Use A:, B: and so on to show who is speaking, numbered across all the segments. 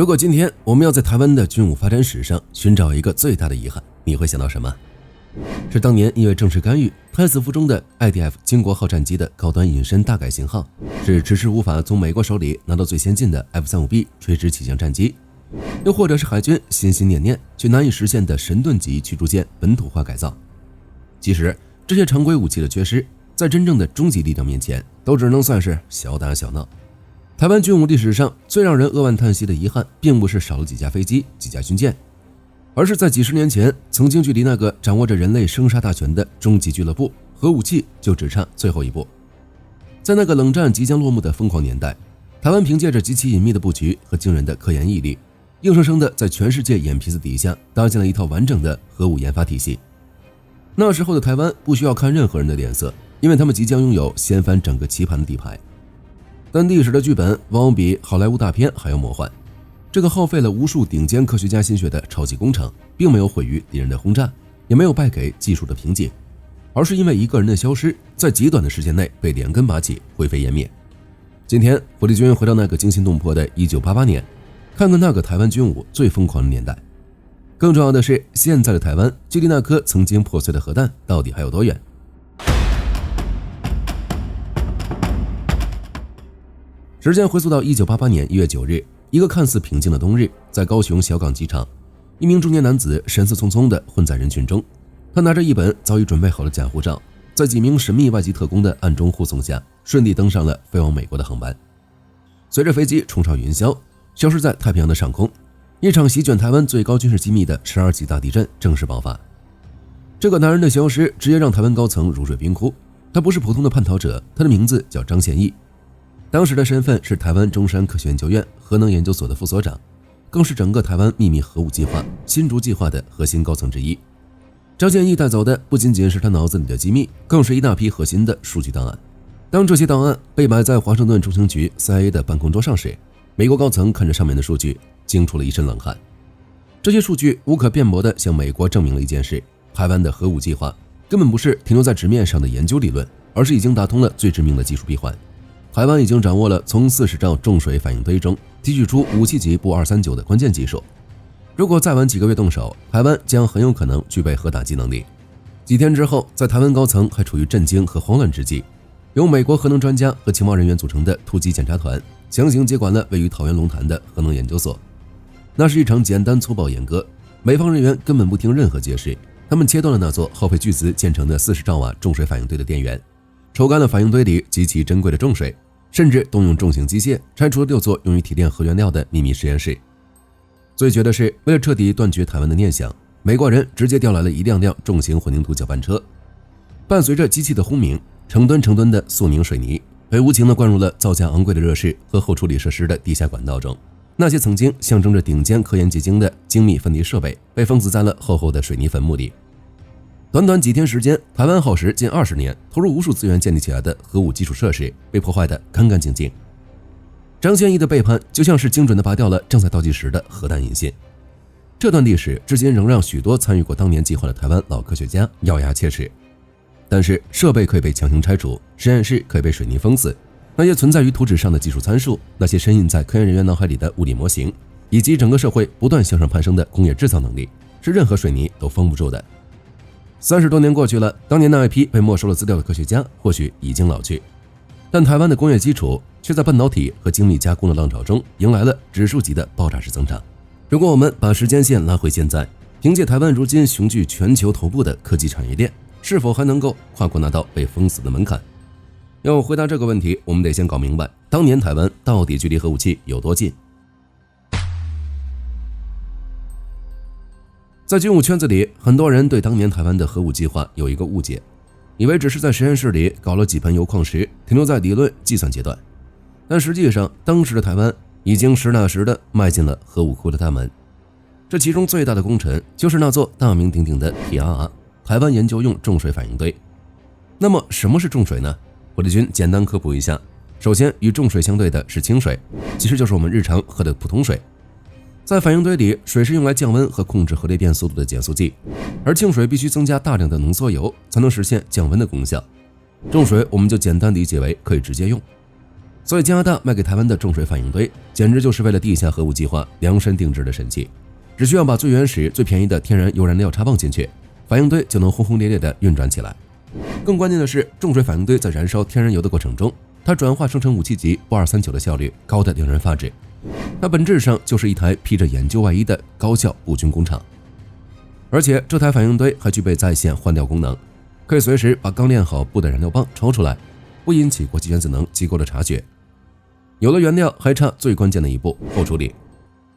A: 如果今天我们要在台湾的军武发展史上寻找一个最大的遗憾，你会想到什么？是当年因为正式干预胎死腹中的 IDF 经国号战机的高端隐身大改型号，是迟迟无法从美国手里拿到最先进的 F-35B 垂直起降战机，又或者是海军心心念念却难以实现的神盾级驱逐舰本土化改造。其实这些常规武器的缺失，在真正的终极力量面前都只能算是小打小闹。台湾军武历史上最让人扼腕叹息的遗憾，并不是少了几架飞机、几架军舰，而是在几十年前曾经距离那个掌握着人类生杀大权的终极俱乐部核武器就只差最后一步。在那个冷战即将落幕的疯狂年代，台湾凭借着极其隐秘的布局和惊人的科研毅力，硬生生的在全世界眼皮子底下搭建了一套完整的核武研发体系。那时候的台湾不需要看任何人的脸色，因为他们即将拥有掀翻整个棋盘的底牌。但历史的剧本往往比好莱坞大片还要魔幻，这个耗费了无数顶尖科学家心血的超级工程，并没有毁于敌人的轰炸，也没有败给技术的瓶颈，而是因为一个人的消失，在极短的时间内被连根拔起，灰飞烟灭。今天火力军回到那个惊心动魄的1988年，看看那个台湾军武最疯狂的年代。更重要的是，现在的台湾距离那颗曾经破碎的核弹到底还有多远？时间回溯到1988年1月9日，一个看似平静的冬日，在高雄小港机场，一名中年男子神色匆匆地混在人群中，他拿着一本早已准备好的假护照，在几名神秘外籍特工的暗中护送下，顺利登上了飞往美国的航班。随着飞机冲上云霄，消失在太平洋的上空，一场席卷台湾最高军事机密的12级大地震正式爆发。这个男人的消失直接让台湾高层如坠冰窟，他不是普通的叛逃者，他的名字叫张宪义。当时的身份是台湾中山科学研究院核能研究所的副所长，更是整个台湾秘密核武计划新竹计划的核心高层之一。张宪义带走的不仅仅是他脑子里的机密，更是一大批核心的数据档案。当这些档案被摆在华盛顿中情局 CIA 的办公桌上时，美国高层看着上面的数据，惊出了一身冷汗。这些数据无可辩驳地向美国证明了一件事：台湾的核武计划根本不是停留在纸面上的研究理论，而是已经打通了最致命的技术闭环。台湾已经掌握了从40兆重水反应堆中提取出武器级钚239的关键技术。如果再晚几个月动手，台湾将很有可能具备核打击能力。几天之后，在台湾高层还处于震惊和慌乱之际，由美国核能专家和情报人员组成的突击检查团强行接管了位于桃园龙潭的核能研究所。那是一场简单粗暴阉割，美方人员根本不听任何解释，他们切断了那座耗费巨资建成的40兆瓦重水反应堆的电源，抽干了反应堆里极其珍贵的重水，甚至动用重型机械拆除了6座用于提炼核原料的秘密实验室。最绝的是，为了彻底断绝台湾的念想，美国人直接调来了一辆辆重型混凝土搅拌车，伴随着机器的轰鸣，成吨成吨的速凝水泥被无情地灌入了造价昂贵的热室和后处理设施的地下管道中。那些曾经象征着顶尖科研结晶的精密分离设备被封死在了厚厚的水泥坟墓里。短短几天时间，台湾耗时近20年，投入无数资源建立起来的核武基础设施被破坏得干干净净。张宪义的背叛就像是精准地拔掉了正在倒计时的核弹引信。这段历史至今仍让许多参与过当年计划的台湾老科学家咬牙切齿。但是设备可以被强行拆除，实验室可以被水泥封死，那些存在于图纸上的技术参数，那些深印在科研人员脑海里的物理模型，以及整个社会不断向上攀升的工业制造能力，是任何水泥都封不住的。30多年过去了，当年那一批被没收了资料的科学家或许已经老去，但台湾的工业基础却在半导体和精密加工的浪潮中迎来了指数级的爆炸式增长。如果我们把时间线拉回现在，凭借台湾如今雄踞全球头部的科技产业链，是否还能够跨过那道被封死的门槛？要回答这个问题，我们得先搞明白当年台湾到底距离核武器有多近。在军武圈子里，很多人对当年台湾的核武计划有一个误解，以为只是在实验室里搞了几盆铀矿石，停留在理论计算阶段。但实际上，当时的台湾已经实打实的迈进了核武库的大门。这其中最大的功臣就是那座大名鼎鼎的 TRR 台湾研究用重水反应堆。那么什么是重水呢？火力军简单科普一下。首先，与重水相对的是清水，其实就是我们日常喝的普通水。在反应堆里，水是用来降温和控制核裂变速度的减速剂，而清水必须增加大量的浓缩铀才能实现降温的功效。重水我们就简单理解为可以直接用。所以加拿大卖给台湾的重水反应堆，简直就是为了地下核武计划量身定制的神器。只需要把最原始、最便宜的天然铀燃料插放进去，反应堆就能轰轰烈烈地运转起来。更关键的是，重水反应堆在燃烧天然油的过程中，它转化生成武器级铂239的效率高得令人发指。它本质上就是一台披着研究外衣的高效步军工厂。而且这台反应堆还具备在线换调功能，可以随时把刚炼好布的燃料棒抽出来，不引起国际原子能机构的察觉。有了原料，还差最关键的一步——后处理。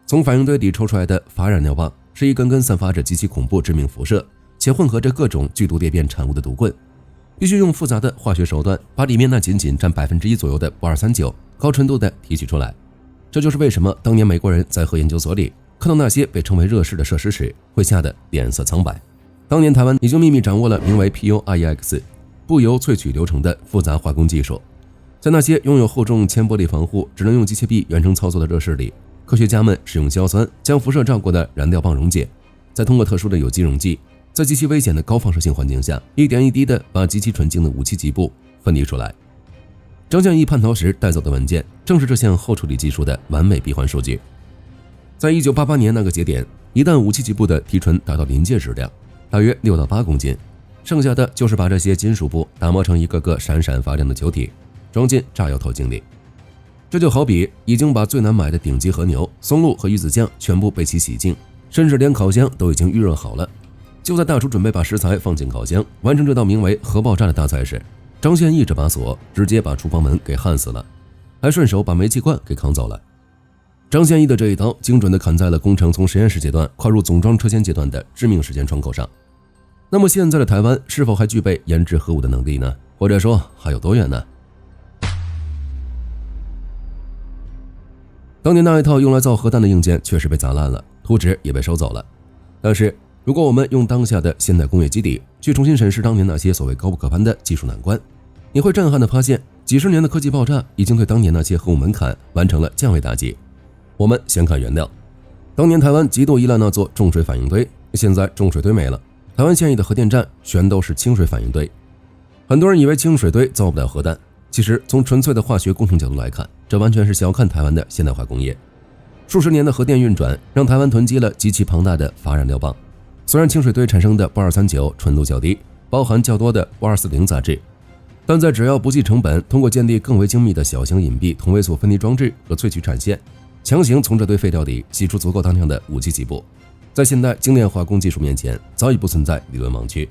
A: 从反应堆里抽出来的砝燃料棒是一根根散发着极其恐怖致命辐射且混合着各种剧毒裂变产物的毒棍，必须用复杂的化学手段把里面那仅占1%左右的铂239高纯度的提取出来。这就是为什么当年美国人在核研究所里看到那些被称为热式的设施时会吓得脸色苍白。当年台湾已经秘密掌握了名为 PUREX 不铀萃取流程的复杂化工技术，在那些拥有厚重铅玻璃防护只能用机械臂远程操作的热室里，科学家们使用硝酸将辐射照过的燃料棒溶解，再通过特殊的有机溶剂，在极其危险的高放射性环境下，一点一滴地把极其纯净的武器级部分离出来。张建义叛逃时带走的文件，正是这项后处理技术的完美闭环数据。在1988年那个节点，一旦武器级部的提纯达到临界质量，大约6到8公斤，剩下的就是把这些金属部打磨成一个个闪闪发亮的球体，装进炸药头颈里。这就好比已经把最难买的顶级和牛、松露和鱼子酱全部被其洗净，甚至连烤箱都已经预热好了。就在大厨准备把食材放进烤箱，完成这道名为核爆炸的大菜时，张献义这把锁直接把厨房门给焊死了，还顺手把煤气罐给扛走了。张献义的这一刀精准地砍在了工程从实验室阶段跨入总装车间阶段的致命时间窗口上。那么现在的台湾是否还具备研制核武的能力呢？或者说还有多远呢？当年那一套用来造核弹的硬件确实被砸烂了，图纸也被收走了。但是如果我们用当下的现代工业基底去重新审视当年那些所谓高不可攀的技术难关，你会震撼地发现，几十年的科技爆炸已经对当年那些核武门槛完成了降维打击。我们先看原料，当年台湾极度依赖那座重水反应堆，现在重水堆没了，台湾现役的核电站全都是清水反应堆。很多人以为清水堆造不了核弹，其实从纯粹的化学工程角度来看，这完全是小看台湾的现代化工业。数十年的核电运转让台湾囤积了极其庞大的砝燃料棒，虽然清水堆产生的铂239纯度较低，包含较多的铂240杂质，但在只要不计成本，通过建立更为精密的小型隐蔽同位素分离装置和萃取产线，强行从这堆废料里洗出足够大量的武器级部，在现代精炼化工技术面前早已不存在理论盲区。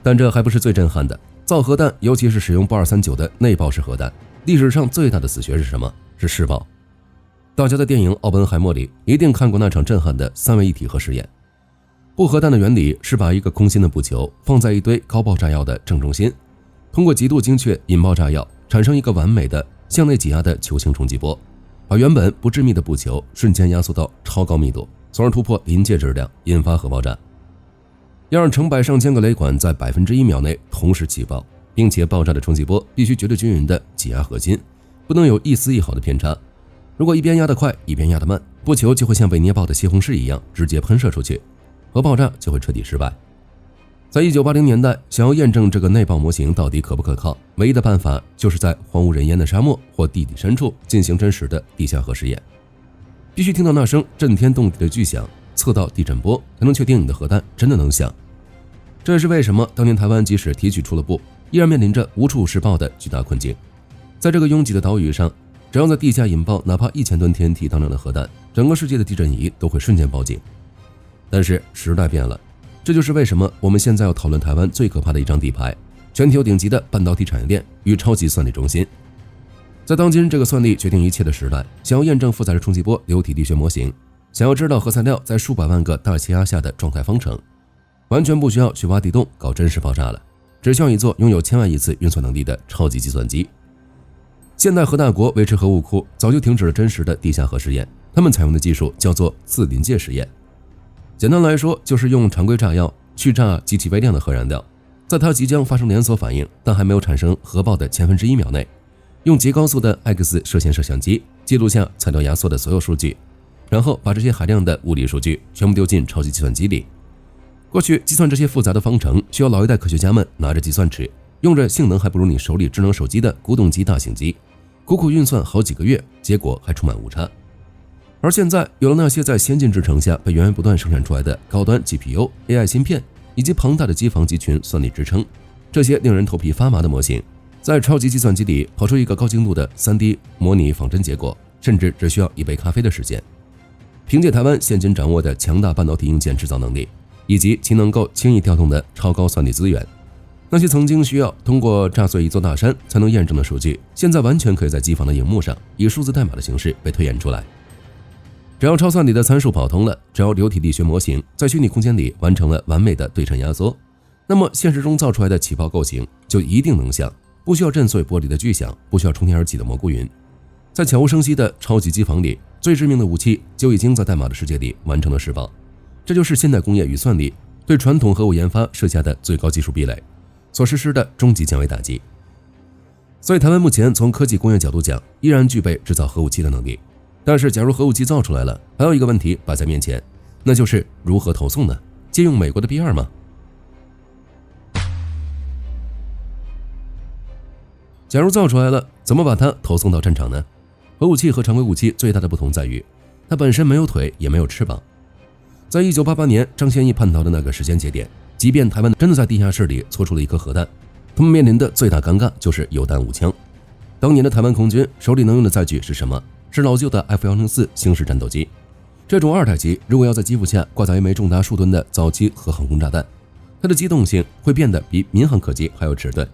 A: 但这还不是最震撼的，造核弹，尤其是使用铂239的内爆式核弹，历史上最大的死穴是什么？是试爆。大家在电影《奥本海默》里一定看过那场震撼的3位一体核试验。布核弹的原理是把一个空心的布球放在一堆高爆炸药的正中心，通过极度精确引爆炸药，产生一个完美的向内挤压的球形冲击波，把原本不致密的布球瞬间压缩到超高密度，从而突破临界质量，引发核爆炸。要让成百上千个雷管在1%秒内同时起爆，并且爆炸的冲击波必须绝对均匀的挤压核心，不能有一丝一毫的偏差。如果一边压得快，一边压得慢，布球就会像被捏爆的西红柿一样直接喷射出去，核爆炸就会彻底失败。在1980年代，想要验证这个内爆模型到底可不可靠，唯一的办法就是在荒无人烟的沙漠或地底深处进行真实的地下核试验。必须听到那声震天动地的巨响，测到地震波，才能确定你的核弹真的能响。这也是为什么当年台湾即使提取出了布，依然面临着无处试爆的巨大困境。在这个拥挤的岛屿上，只要在地下引爆哪怕1000吨 TNT 当量的核弹，整个世界的地震仪都会瞬间报警。但是时代变了，这就是为什么我们现在要讨论台湾最可怕的一张底牌——全球顶级的半导体产业链与超级算力中心。在当今这个算力决定一切的时代，想要验证负载式冲击波流体力学模型，想要知道核材料在数百万个大气压下的状态方程，完全不需要去挖地洞搞真实爆炸了，只需要一座拥有1000万亿次运算能力的超级计算机。现代核大国维持核武库早就停止了真实的地下核试验，他们采用的技术叫做次临界实验。简单来说，就是用常规炸药去炸极其微量的核燃料，在它即将发生连锁反应但还没有产生核爆的1/1000秒内，用极高速的 X 射线摄像机记录下材料压缩的所有数据，然后把这些海量的物理数据全部丢进超级计算机里。过去计算这些复杂的方程需要老一代科学家们拿着计算尺，用着性能还不如你手里智能手机的古董级大型机，苦苦运算好几个月，结果还充满误差。而现在有了那些在先进制程下被源源不断生产出来的高端 GPU、AI 芯片以及庞大的机房集群算力支撑，这些令人头皮发麻的模型，在超级计算机里跑出一个高精度的 3D 模拟仿真结果，甚至只需要一杯咖啡的时间。凭借台湾现今掌握的强大半导体硬件制造能力，以及其能够轻易调动的超高算力资源，那些曾经需要通过炸碎一座大山才能验证的数据，现在完全可以在机房的荧幕上以数字代码的形式被推演出来。只要超算力的参数跑通了，只要流体力学模型在虚拟空间里完成了完美的对称压缩，那么现实中造出来的起爆构型就一定能像不需要震碎玻璃的巨响，不需要冲天而起的蘑菇云。在悄无声息的超级机房里，最致命的武器就已经在代码的世界里完成了释放。这就是现代工业与算力对传统核武研发设下的最高技术壁垒所实施的终极降维打击。所以台湾目前从科技工业角度讲，依然具备制造核武器的能力。但是假如核武器造出来了，还有一个问题摆在面前，那就是如何投送呢？借用美国的 B2 吗？假如造出来了，怎么把它投送到战场呢？核武器和常规武器最大的不同在于，它本身没有腿也没有翅膀。在1988年张先义叛逃的那个时间节点，即便台湾真的在地下室里搓出了一颗核弹，他们面临的最大尴尬就是有弹无枪。当年的台湾空军手里能用的载具是什么？是老旧的 F-104星式战斗机。这种二代机如果要在机腹下挂载一枚重达数吨的早期核航空炸弹，它的机动性会变得比民航客机还要迟钝。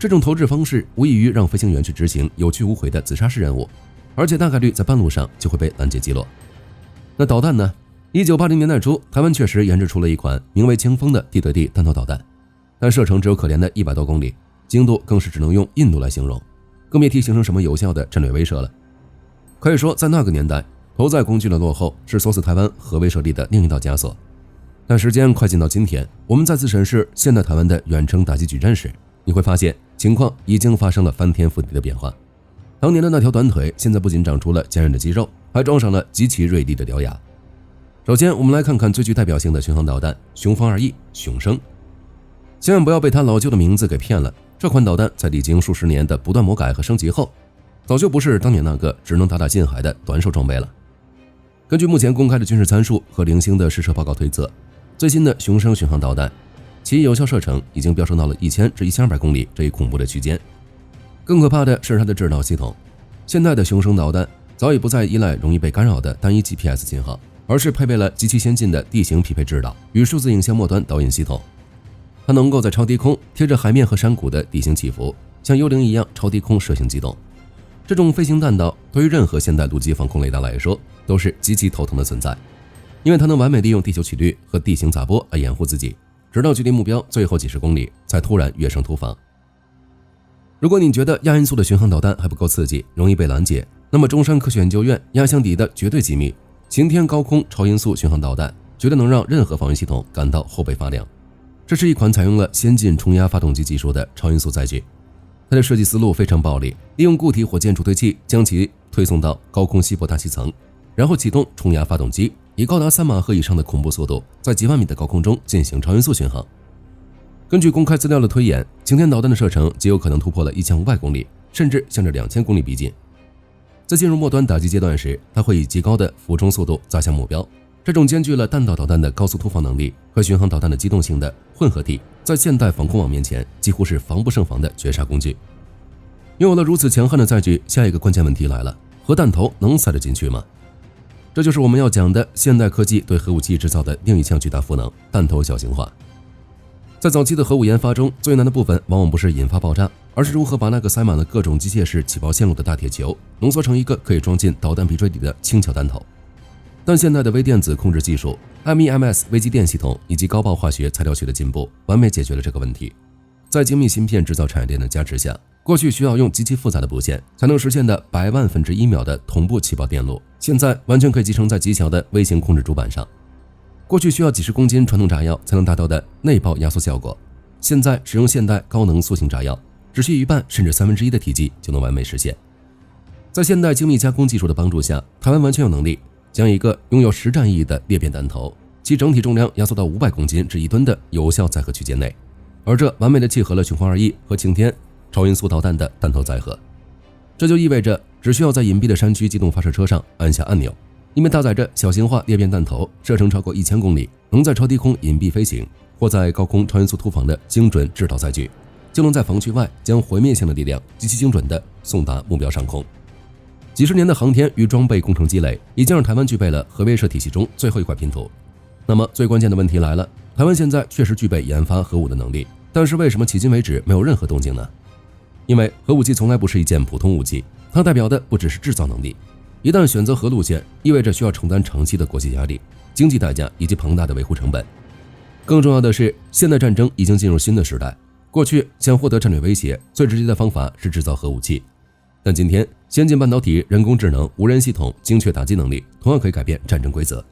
A: 这种投掷方式无异于让飞行员去执行有去无回的自杀式任务，而且大概率在半路上就会被拦截击落。那导弹呢？1980年代初，台湾确实研制出了一款名为清风的地对地弹头导弹，但射程只有可怜的100多公里，精度更是只能用印度来形容，更别提形成什么有效的战略威慑了。可以说在那个年代，投载工具的落后是锁死台湾核威慑力的另一道枷锁。但时间快进到今天，我们再次审视现代台湾的远程打击矩阵时，你会发现情况已经发生了翻天覆地的变化。当年的那条短腿现在不仅长出了坚韧的肌肉，还装上了极其锐利的獠牙。首先我们来看看最具代表性的巡航导弹雄风2E雄升。千万不要被它老旧的名字给骗了，这款导弹在历经数十年的不断魔改和升级后，早就不是当年那个只能打打近海的短手装备了。根据目前公开的军事参数和零星的试射报告推测，最新的雄升巡航导弹其有效射程已经飙升到了1000至1200公里这一恐怖的区间。更可怕的是它的制导系统，现代的雄升导弹早已不再依赖容易被干扰的单一 GPS 信号，而是配备了极其先进的地形匹配制导与数字影像末端导引系统。它能够在超低空贴着海面和山谷的地形起伏，像幽灵一样超低空射行机动。这种飞行弹道对于任何现代陆基防空雷达来说都是极其头疼的存在，因为它能完美利用地球曲率和地形杂波来掩护自己，直到距离目标最后几十公里才突然跃升突防。如果你觉得亚音速的巡航导弹还不够刺激，容易被拦截，那么中山科学研究院压箱底的绝对机密擎天高空超音速巡航导弹绝对能让任何防御系统感到后背发凉。这是一款采用了先进冲压发动机技术的超音速载具，它的设计思路非常暴力，利用固体火箭助推器将其推送到高空稀薄大气层，然后启动冲压发动机，以高达3马赫以上的恐怖速度在几万米的高空中进行超音速巡航。根据公开资料的推演，擎天导弹的射程极有可能突破了1500公里，甚至向着2000公里逼近。在进入末端打击阶段时，它会以极高的俯冲速度砸向目标。这种兼具了弹道导弹的高速突防能力和巡航导弹的机动性的混合体，在现代防空网面前几乎是防不胜防的绝杀工具。拥有了如此强悍的载具，下一个关键问题来了：核弹头能塞得进去吗？这就是我们要讲的现代科技对核武器制造的另一项巨大赋能——弹头小型化。在早期的核武研发中，最难的部分往往不是引发爆炸，而是如何把那个塞满了各种机械式起爆线路的大铁球浓缩成一个可以装进导弹鼻锥里的轻巧弹头。但现代的微电子控制技术、MEMS 微机电系统以及高爆化学材料学的进步，完美解决了这个问题。在精密芯片制造产业链的加持下，过去需要用极其复杂的布线才能实现的100万分之1秒的同步起爆电路，现在完全可以集成在极小的微型控制主板上。过去需要几十公斤传统炸药才能达到的内爆压缩效果，现在使用现代高能塑形炸药，只需1半甚至1/3的体积就能完美实现。在现代精密加工技术的帮助下，台湾完全有能力将一个拥有实战意义的裂变弹头，其整体重量压缩到500公斤至1吨的有效载荷区间内，而这完美的契合了雄风2E和擎天超音速导弹的弹头载荷。这就意味着只需要在隐蔽的山区机动发射车上按下按钮，里面搭载着小型化裂变弹头，射程超过1000公里，能在超低空隐蔽飞行，或在高空超音速突防的精准制导载具，就能在防区外将毁灭性的力量极其精准地送达目标上空。几十年的航天与装备工程积累，已经让台湾具备了核威慑体系中最后一块拼图。那么最关键的问题来了，台湾现在确实具备研发核武的能力，但是为什么迄今为止没有任何动静呢？因为核武器从来不是一件普通武器，它代表的不只是制造能力，一旦选择核路线，意味着需要承担长期的国际压力、经济代价以及庞大的维护成本。更重要的是，现代战争已经进入新的时代，过去想获得战略威胁，最直接的方法是制造核武器，但今天先进半导体、人工智能、无人系统、精确打击能力同样可以改变战争规则。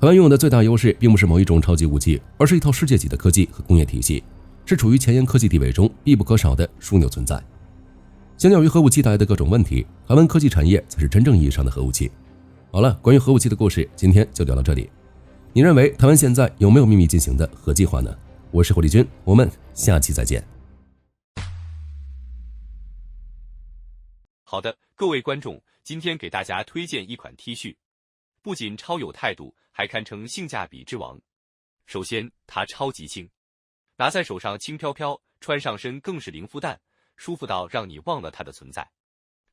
A: 台湾拥有的最大优势并不是某一种超级武器，而是一套世界级的科技和工业体系，是处于前沿科技地位中必不可少的枢纽存在。相较于核武器带来的各种问题，台湾科技产业才是真正意义上的核武器。好了，关于核武器的故事今天就聊到这里。你认为台湾现在有没有秘密进行的核计划呢？我是火力军，我们下期再见。
B: 好的，各位观众，今天给大家推荐一款 T 恤，不仅超有态度，还堪称性价比之王。首先，它超级轻，拿在手上轻飘飘，穿上身更是零负担，舒服到让你忘了它的存在。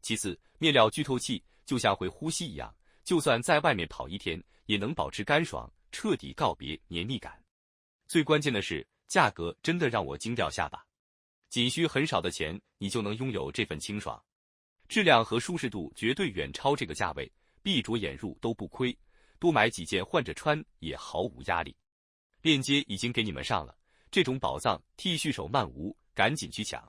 B: 其次，面料具透气，就像会呼吸一样，就算在外面跑一天，也能保持干爽，彻底告别黏腻感。最关键的是，价格真的让我惊掉下巴，仅需很少的钱，你就能拥有这份清爽。质量和舒适度绝对远超这个价位，闭着眼入都不亏，多买几件换着穿也毫无压力。链接已经给你们上了，这种宝藏 T 恤手慢无，赶紧去抢。